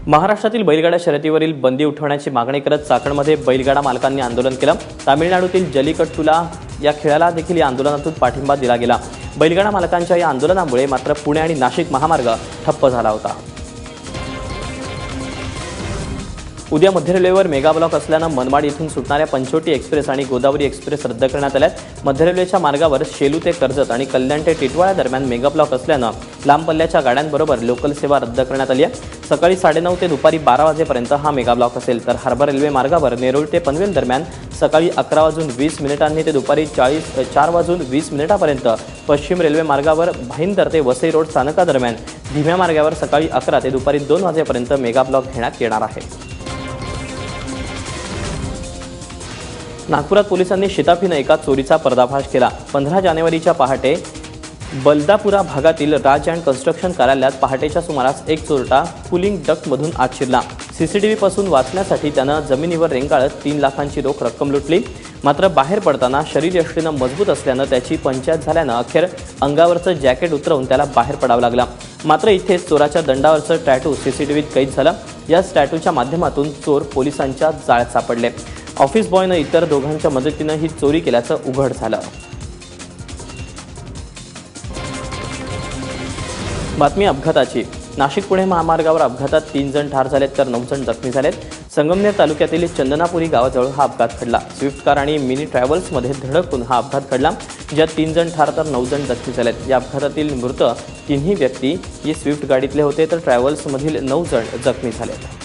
महाराष्ट्रातील बैलगाडा शर्यतीवरील बंदी उठवण्याची मागणी करत चाकणमध्ये बैलगाडा मालकांनी आंदोलन केलं। तामिळनाडूतील जल्लीकट्टूला या खेळाला देखील या आंदोलनातून पाठिंबा दिला गेला। बैलगाडा मालकांच्या या आंदोलनामुळे मात्र पुणे आणि नाशिक महामार्ग ठप्प झाला होता। उद्या मध्य रेल्वेवर मेगा ब्लॉक असल्याने मनमाड येथून सुटणाऱ्या पंचवटी एक्सप्रेस आणि गोदावरी एक्सप्रेस रद्द करण्यात आल्यात। मध्य रेल्वेच्या मार्गावर शेलू ते कर्जत आणि कल्याण ते टिटवाळा दरम्यान मेगा ब्लॉक असल्याने लांब पल्ल्याच्या गाड्यांबरोबर लोकल सेवा रद्द करण्यात आली आहे। सकाळी 9:30 ते दुपारी 12 वाजेपर्यंत हा मेगा ब्लॉक असेल, तर हार्बर रेल्वे मार्गावर नेरूळ ते पनवेल दरम्यान सकाळी 11:20 ते दुपारी 4:20 पश्चिम रेल्वे मार्गावर भाईंदर ते वसई रोड स्थानकादरम्यान धीम्या मार्गावर सकाळी 11 ते दुपारी 2 वाजेपर्यंत मेगा ब्लॉक घेण्यात येणार आहे। नागपुरात पोलिसांनी शिताफीने एका चोरीचा पर्दाफाश केला। 15 जानेवारीच्या पहाटे बलदापुरा भागातील राज अँड कन्स्ट्रक्शन कार्यालयात पहाटेच्या सुमारास एक चोरटा कूलिंग डक्टमधून आत शिरला। सीसीटीव्ही पासून वाचण्यासाठी त्यानं जमिनीवर रेंगाळत 3 लाखांची रोख रक्कम लुटली। मात्र बाहेर पडताना शरीरयष्टीने मजबूत असल्याने त्याची पंचायत झाल्याने अखेर अंगावरचं जॅकेट उतरवून त्याला बाहेर पडावं लागलं। मात्र इथेच चोराच्या दंडावरचं टॅटू सीसीटीव्हीत कैद झालं। याच टॅटूच्या माध्यमातून चोर पोलिसांच्या जाळ्यात सापडले। ऑफिस बॉयनं इतर दोघांच्या मदतीने ही चोरी केल्याचं उघड झालं। बातमी अपघाताची। नाशिक पुणे महामार्गावर अपघातात 3 जण ठार झालेत, तर 9 जण जखमी झालेत। संगमनेर तालुक्यातील चंदनापुरी गावाजवळ हा अपघात घडला। स्विफ्ट कार आणि मिनी ट्रॅव्हल्समध्ये धडकून हा अपघात घडला, ज्यात 3 जण ठार तर 9 जण जखमी झालेत। या अपघातातील मृत 3ही व्यक्ती ही स्विफ्ट गाडीतले होते, तर ट्रॅव्हल्समधील 9 जण जखमी झालेत।